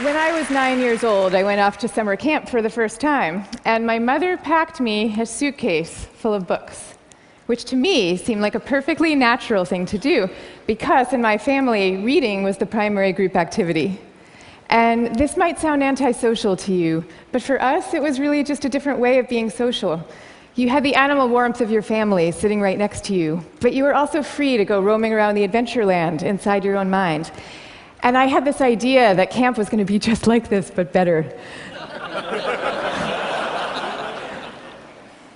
When I was 9 years old, I went off to summer camp for the first time, and my mother packed me a suitcase full of books, which to me seemed like a perfectly natural thing to do, because in my family, reading was the primary group activity. And this might sound antisocial to you, but for us, it was really just a different way of being social. You had the animal warmth of your family sitting right next to you, but you were also free to go roaming around the adventure land inside your own mind. And I had this idea that camp was going to be just like this, but better.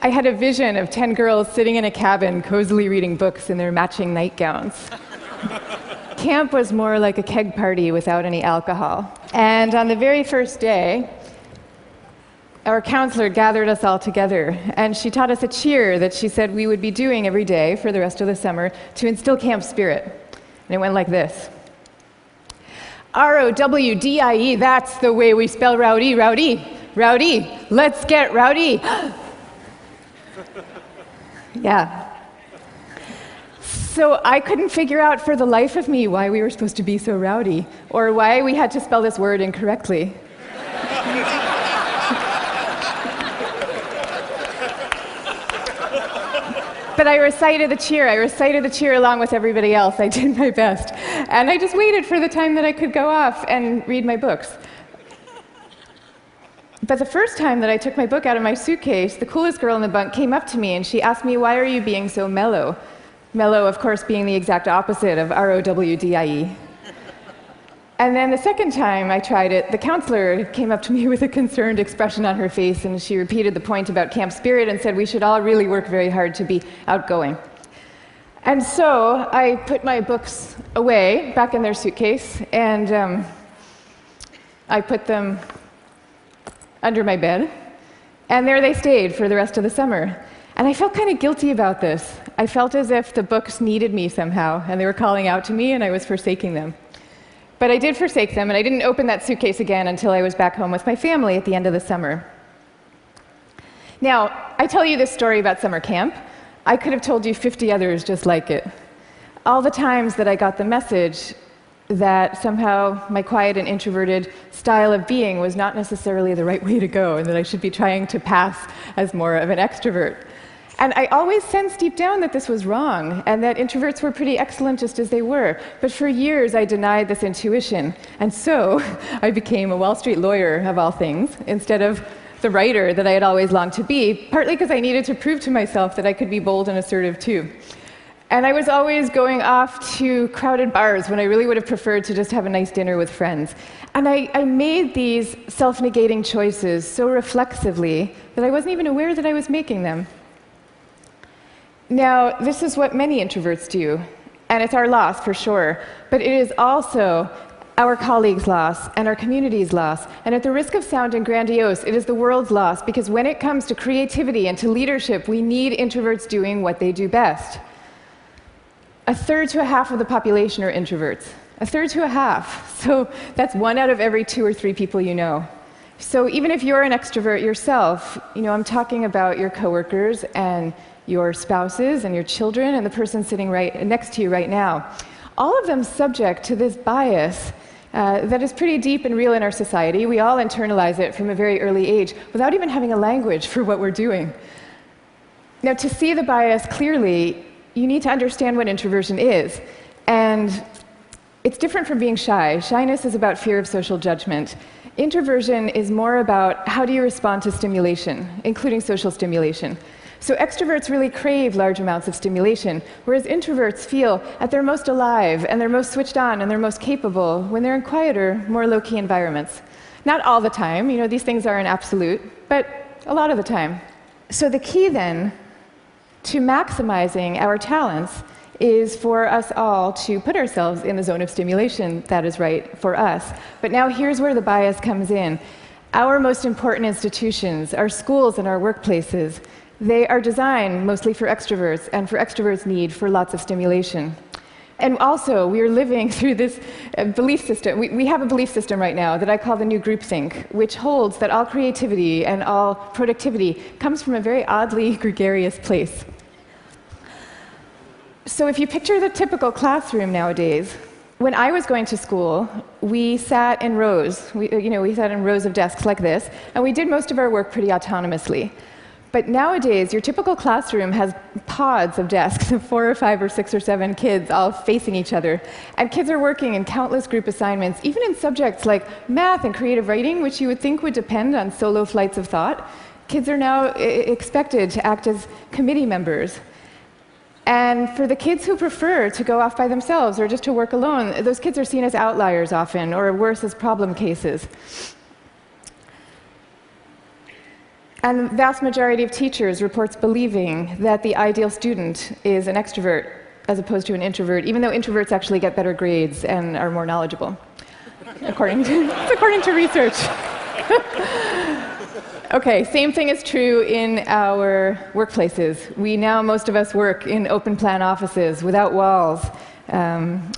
I had a vision of 10 girls sitting in a cabin, cozily reading books in their matching nightgowns. Camp was more like a keg party without any alcohol. And on the very first day, our counselor gathered us all together, and she taught us a cheer that she said we would be doing every day for the rest of the summer to instill camp spirit. And it went like this. R-O-W-D-I-E, that's the way we spell rowdy, rowdy, rowdy. Let's get rowdy. Yeah. So I couldn't figure out for the life of me why we were supposed to be so rowdy, or why we had to spell this word incorrectly. But I recited the cheer. I recited the cheer along with everybody else. I did my best. And I just waited for the time that I could go off and read my books. But the first time that I took my book out of my suitcase, the coolest girl in the bunk came up to me and she asked me, "Why are you being so mellow?" Mellow, of course, being the exact opposite of R-O-W-D-I-E. And then the second time I tried it, the counselor came up to me with a concerned expression on her face, and she repeated the point about camp spirit and said we should all really work very hard to be outgoing. And so I put my books away, back in their suitcase, and I put them under my bed, and there they stayed for the rest of the summer. And I felt kind of guilty about this. I felt as if the books needed me somehow, and they were calling out to me, and I was forsaking them. But I did forsake them, and I didn't open that suitcase again until I was back home with my family at the end of the summer. Now, I tell you this story about summer camp. I could have told you 50 others just like it. All the times that I got the message that somehow my quiet and introverted style of being was not necessarily the right way to go, and that I should be trying to pass as more of an extrovert. And I always sensed deep down that this was wrong, and that introverts were pretty excellent just as they were. But for years, I denied this intuition. And so I became a Wall Street lawyer, of all things, instead of the writer that I had always longed to be, partly because I needed to prove to myself that I could be bold and assertive too. And I was always going off to crowded bars when I really would have preferred to just have a nice dinner with friends. And I made these self-negating choices so reflexively that I wasn't even aware that I was making them. Now, this is what many introverts do, and it's our loss for sure, but it is also our colleagues' loss and our community's loss, and at the risk of sounding grandiose, it is the world's loss, because when it comes to creativity and to leadership, we need introverts doing what they do best. A third to a half of the population are introverts. A third to a half. So that's 1 out of every 2 or 3 people you know. So even if you're an extrovert yourself, I'm talking about your coworkers and your spouses and your children and the person sitting right next to you right now. All of them subject to this bias that is pretty deep and real in our society. We all internalize it from a very early age without even having a language for what we're doing. Now, to see the bias clearly, you need to understand what introversion is. And it's different from being shy. Shyness is about fear of social judgment. Introversion is more about how do you respond to stimulation, including social stimulation. So extroverts really crave large amounts of stimulation, whereas introverts feel at their most alive and they're most switched on and they're most capable when they're in quieter, more low-key environments. Not all the time, these things aren't absolute, but a lot of the time. So the key then to maximizing our talents is for us all to put ourselves in the zone of stimulation that is right for us. But now here's where the bias comes in. Our most important institutions, our schools and our workplaces, they are designed mostly for extroverts, and for extroverts' need for lots of stimulation. And also, we are living through this belief system. We have a belief system right now that I call the new groupthink, which holds that all creativity and all productivity comes from a very oddly gregarious place. So if you picture the typical classroom nowadays, When I was going to school, we sat in rows. We sat in rows of desks like this, and we did most of our work pretty autonomously. But nowadays, your typical classroom has pods of desks of 4 or 5 or 6 or 7 kids all facing each other. And kids are working in countless group assignments, even in subjects like math and creative writing, which you would think would depend on solo flights of thought. Kids are now expected to act as committee members. And for the kids who prefer to go off by themselves or just to work alone, those kids are seen as outliers often, or worse, as problem cases. And the vast majority of teachers reports believing that the ideal student is an extrovert as opposed to an introvert, even though introverts actually get better grades and are more knowledgeable, according to research. Okay, same thing is true in our workplaces. Most of us work in open plan offices without walls,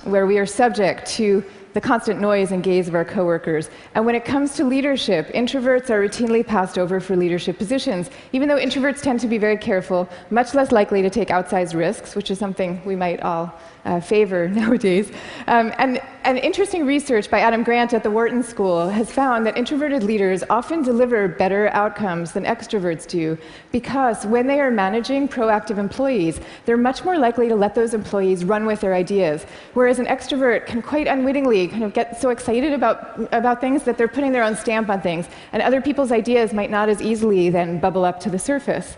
where we are subject to the constant noise and gaze of our coworkers. And when it comes to leadership, introverts are routinely passed over for leadership positions, even though introverts tend to be very careful, much less likely to take outsized risks, which is something we might all favor nowadays. And interesting research by Adam Grant at the Wharton School has found that introverted leaders often deliver better outcomes than extroverts do, because when they are managing proactive employees, they're much more likely to let those employees run with their ideas, whereas an extrovert can quite unwittingly kind of get so excited about things that they're putting their own stamp on things, and other people's ideas might not as easily then bubble up to the surface.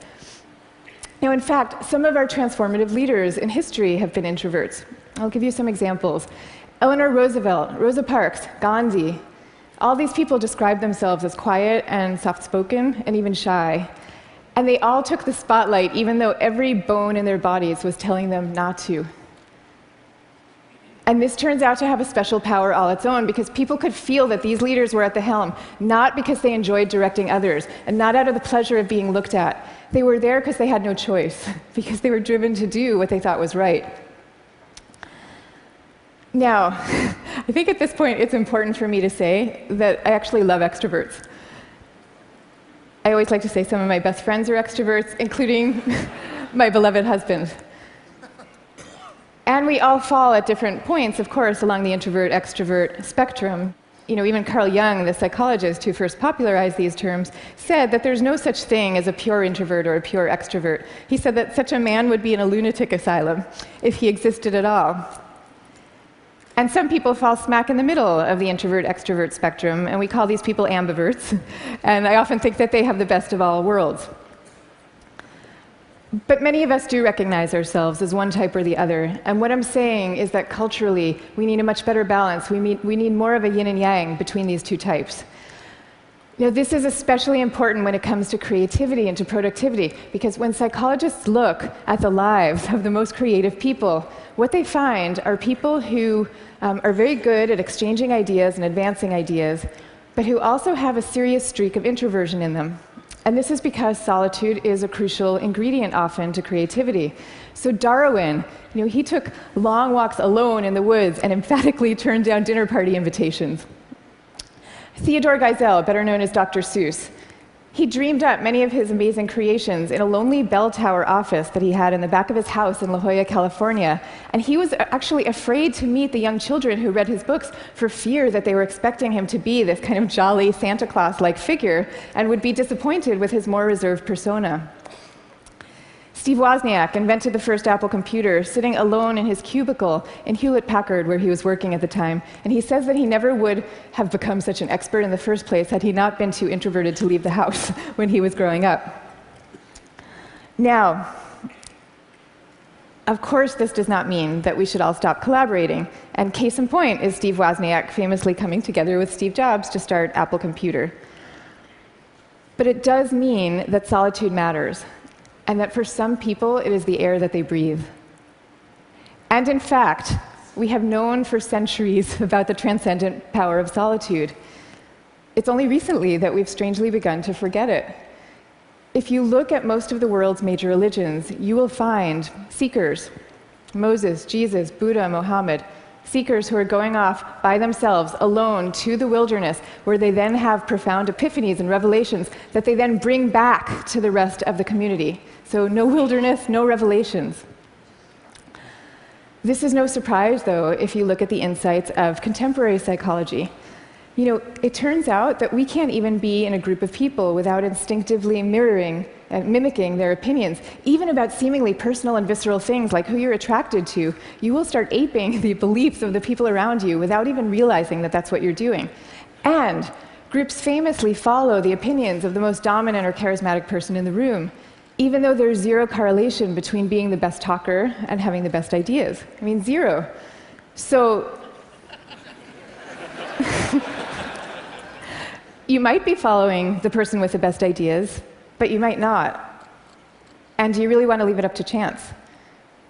Now, in fact, some of our transformative leaders in history have been introverts. I'll give you some examples. Eleanor Roosevelt, Rosa Parks, Gandhi, all these people describe themselves as quiet and soft-spoken and even shy. And they all took the spotlight, even though every bone in their bodies was telling them not to. And this turns out to have a special power all its own, because people could feel that these leaders were at the helm, not because they enjoyed directing others, and not out of the pleasure of being looked at. They were there because they had no choice, because they were driven to do what they thought was right. Now, I think at this point it's important for me to say that I actually love extroverts. I always like to say some of my best friends are extroverts, including my beloved husband. And we all fall at different points, of course, along the introvert-extrovert spectrum. Even Carl Jung, the psychologist who first popularized these terms, said that there's no such thing as a pure introvert or a pure extrovert. He said that such a man would be in a lunatic asylum if he existed at all. And some people fall smack in the middle of the introvert-extrovert spectrum, and we call these people ambiverts. And I often think that they have the best of all worlds. But many of us do recognize ourselves as one type or the other. And what I'm saying is that culturally, we need a much better balance. We need more of a yin and yang between these two types. This is especially important when it comes to creativity and to productivity, because when psychologists look at the lives of the most creative people, what they find are people who are very good at exchanging ideas and advancing ideas, but who also have a serious streak of introversion in them. And this is because solitude is a crucial ingredient often to creativity. So Darwin, he took long walks alone in the woods and emphatically turned down dinner party invitations. Theodore Geisel, better known as Dr. Seuss, he dreamed up many of his amazing creations in a lonely bell tower office that he had in the back of his house in La Jolla, California. And he was actually afraid to meet the young children who read his books for fear that they were expecting him to be this kind of jolly Santa Claus-like figure and would be disappointed with his more reserved persona. Steve Wozniak invented the first Apple computer sitting alone in his cubicle in Hewlett-Packard, where he was working at the time. And he says that he never would have become such an expert in the first place had he not been too introverted to leave the house when he was growing up. Now, of course, this does not mean that we should all stop collaborating. And case in point is Steve Wozniak famously coming together with Steve Jobs to start Apple Computer. But it does mean that solitude matters, and that for some people, it is the air that they breathe. And in fact, we have known for centuries about the transcendent power of solitude. It's only recently that we've strangely begun to forget it. If you look at most of the world's major religions, you will find seekers, Moses, Jesus, Buddha, Mohammed, seekers who are going off by themselves, alone, to the wilderness, where they then have profound epiphanies and revelations that they then bring back to the rest of the community. So no wilderness, no revelations. This is no surprise, though, if you look at the insights of contemporary psychology. You know, it turns out that we can't even be in a group of people without instinctively mirroring and mimicking their opinions, even about seemingly personal and visceral things like who you're attracted to. You will start aping the beliefs of the people around you without even realizing that that's what you're doing. And groups famously follow the opinions of the most dominant or charismatic person in the room, even though there's zero correlation between being the best talker and having the best ideas. I mean, zero. So you might be following the person with the best ideas, but you might not. And do you really want to leave it up to chance?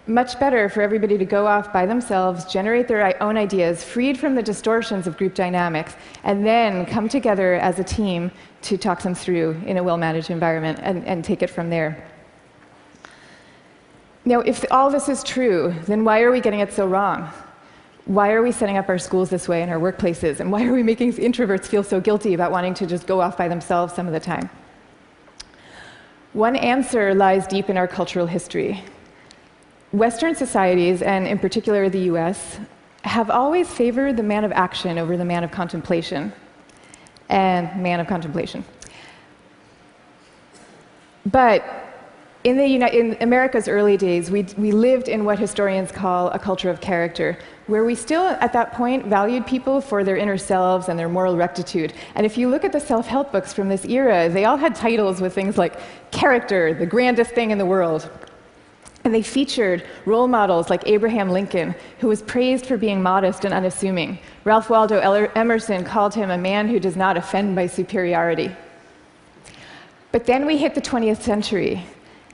Much better for everybody to go off by themselves, generate their own ideas, freed from the distortions of group dynamics, and then come together as a team to talk them through in a well-managed environment and take it from there. Now, if all this is true, then why are we getting it so wrong? Why are we setting up our schools this way and our workplaces? And why are we making introverts feel so guilty about wanting to just go off by themselves some of the time? One answer lies deep in our cultural history. Western societies, and in particular the US, have always favored the man of action over the man of contemplation. But in America's early days, we lived in what historians call a culture of character, where we still, at that point, valued people for their inner selves and their moral rectitude. And if you look at the self-help books from this era, they all had titles with things like character, the grandest thing in the world. And they featured role models like Abraham Lincoln, who was praised for being modest and unassuming. Ralph Waldo Emerson called him a man who does not offend by superiority. But then we hit the 20th century,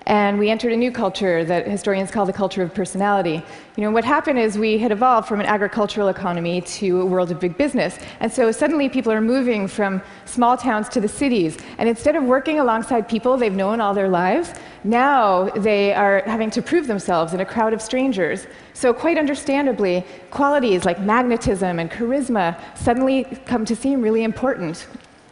and we entered a new culture that historians call the culture of personality. You know, what happened is we had evolved from an agricultural economy to a world of big business. And so suddenly people are moving from small towns to the cities. And instead of working alongside people they've known all their lives, now they are having to prove themselves in a crowd of strangers. So quite understandably, qualities like magnetism and charisma suddenly come to seem really important.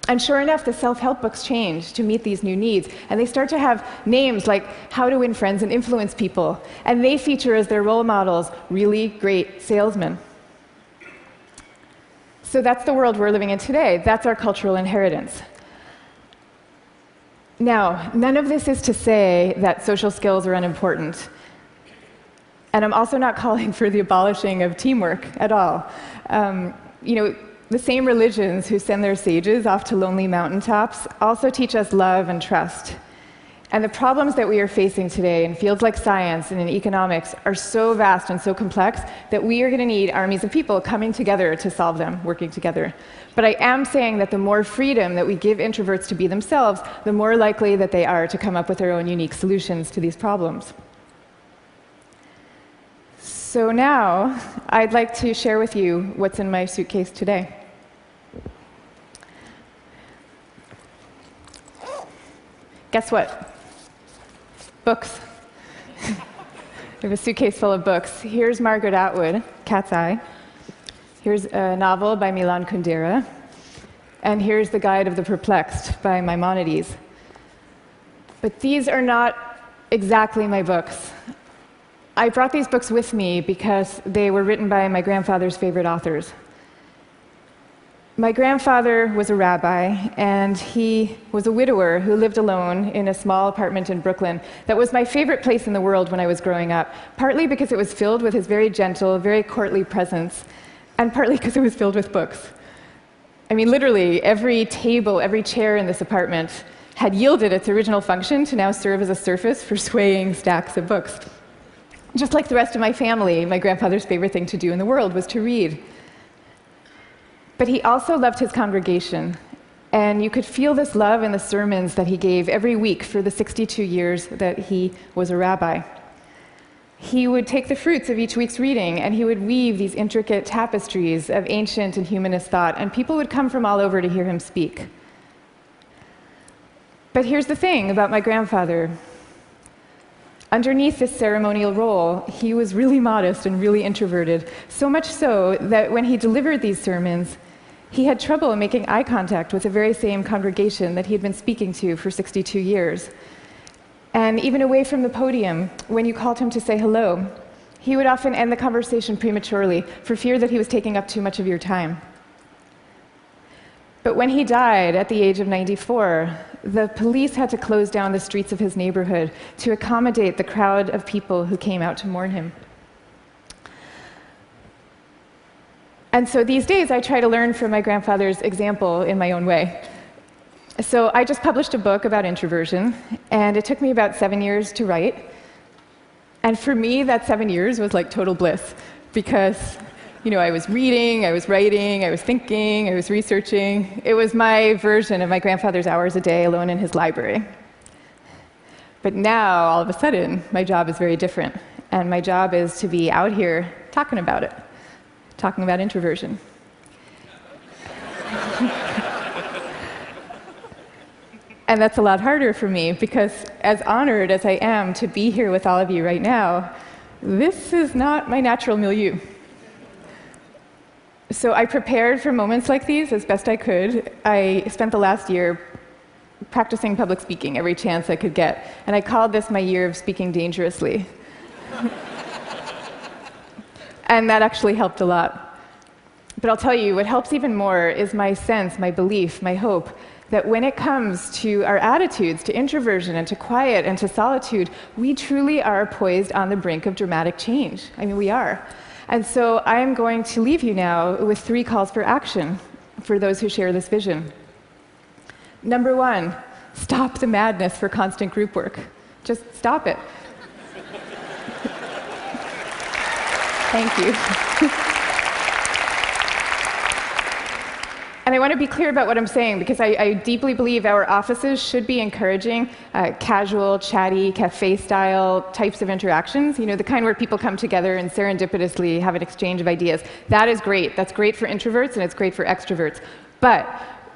And sure enough, the self-help books change to meet these new needs. And they start to have names like How to Win Friends and Influence People. And they feature as their role models really great salesmen. So that's the world we're living in today. That's our cultural inheritance. Now, none of this is to say that social skills are unimportant. And I'm also not calling for the abolishing of teamwork at all. You know, the same religions who send their sages off to lonely mountaintops also teach us love and trust. And the problems that we are facing today in fields like science and in economics are so vast and so complex that we are going to need armies of people coming together to solve them, working together. But I am saying that the more freedom that we give introverts to be themselves, the more likely that they are to come up with their own unique solutions to these problems. So now, I'd like to share with you what's in my suitcase today. Guess what? Books. I have a suitcase full of books. Here's Margaret Atwood, Cat's Eye. Here's a novel by Milan Kundera. And here's The Guide of the Perplexed by Maimonides. But these are not exactly my books. I brought these books with me because they were written by my grandfather's favorite authors. My grandfather was a rabbi, and he was a widower who lived alone in a small apartment in Brooklyn that was my favorite place in the world when I was growing up, partly because it was filled with his very gentle, very courtly presence, and partly because it was filled with books. I mean, literally, every table, every chair in this apartment had yielded its original function to now serve as a surface for swaying stacks of books. Just like the rest of my family, my grandfather's favorite thing to do in the world was to read. But he also loved his congregation, and you could feel this love in the sermons that he gave every week for the 62 years that he was a rabbi. He would take the fruits of each week's reading, and he would weave these intricate tapestries of ancient and humanist thought, and people would come from all over to hear him speak. But here's the thing about my grandfather. Underneath this ceremonial role, he was really modest and really introverted, so much so that when he delivered these sermons, he had trouble making eye contact with the very same congregation that he had been speaking to for 62 years. And even away from the podium, when you called him to say hello, He would often end the conversation prematurely for fear that he was taking up too much of your time. But when he died at the age of 94, the police had to close down the streets of his neighborhood to accommodate the crowd of people who came out to mourn him. And so these days, I try to learn from my grandfather's example in my own way. So I just published a book about introversion, and it took me about 7 years to write. And for me, that 7 years was like total bliss, because I was reading, I was writing, I was thinking, I was researching. It was my version of my grandfather's hours a day alone in his library. But now, all of a sudden, my job is very different. And my job is to be out here talking about it, talking about introversion. And that's a lot harder for me, because as honored as I am to be here with all of you right now, this is not my natural milieu. So I prepared for moments like these as best I could. I spent the last year practicing public speaking every chance I could get, and I called this my year of speaking dangerously. And that actually helped a lot. But I'll tell you, what helps even more is my sense, my belief, my hope that when it comes to our attitudes to introversion and to quiet and to solitude, we truly are poised on the brink of dramatic change. I mean, we are. And so I am going to leave you now with 3 calls for action for those who share this vision. Number 1, stop the madness for constant group work. Just stop it. Thank you. And I want to be clear about what I'm saying, because I deeply believe our offices should be encouraging casual, chatty, cafe-style types of interactions, the kind where people come together and serendipitously have an exchange of ideas. That is great. That's great for introverts, and it's great for extroverts. But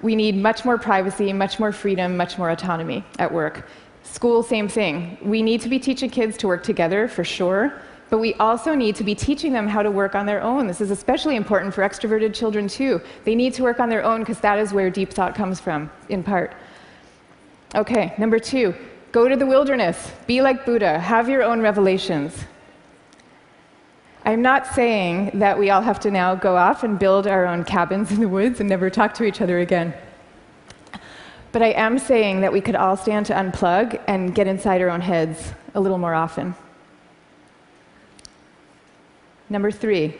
we need much more privacy, much more freedom, much more autonomy at work. School, same thing. We need to be teaching kids to work together, for sure. But we also need to be teaching them how to work on their own. This is especially important for extroverted children, too. They need to work on their own, because that is where deep thought comes from, in part. Okay, number 2, go to the wilderness. Be like Buddha. Have your own revelations. I'm not saying that we all have to now go off and build our own cabins in the woods and never talk to each other again. But I am saying that we could all stand to unplug and get inside our own heads a little more often. Number 3,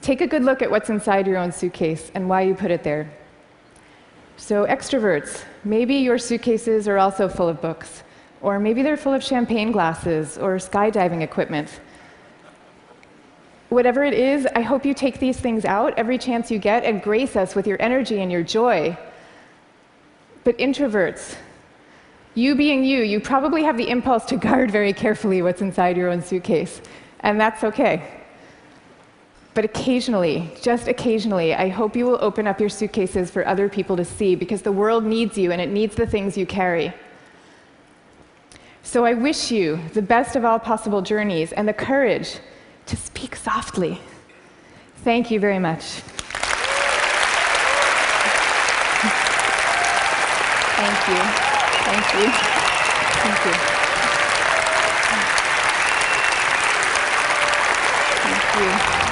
take a good look at what's inside your own suitcase and why you put it there. So extroverts, maybe your suitcases are also full of books, or maybe they're full of champagne glasses or skydiving equipment. Whatever it is, I hope you take these things out every chance you get and grace us with your energy and your joy. But introverts, you being you probably have the impulse to guard very carefully what's inside your own suitcase. And that's okay. But occasionally, just occasionally, I hope you will open up your suitcases for other people to see, because the world needs you and it needs the things you carry. So I wish you the best of all possible journeys and the courage to speak softly. Thank you very much. Thank you. Thank you. Thank you. Thank you.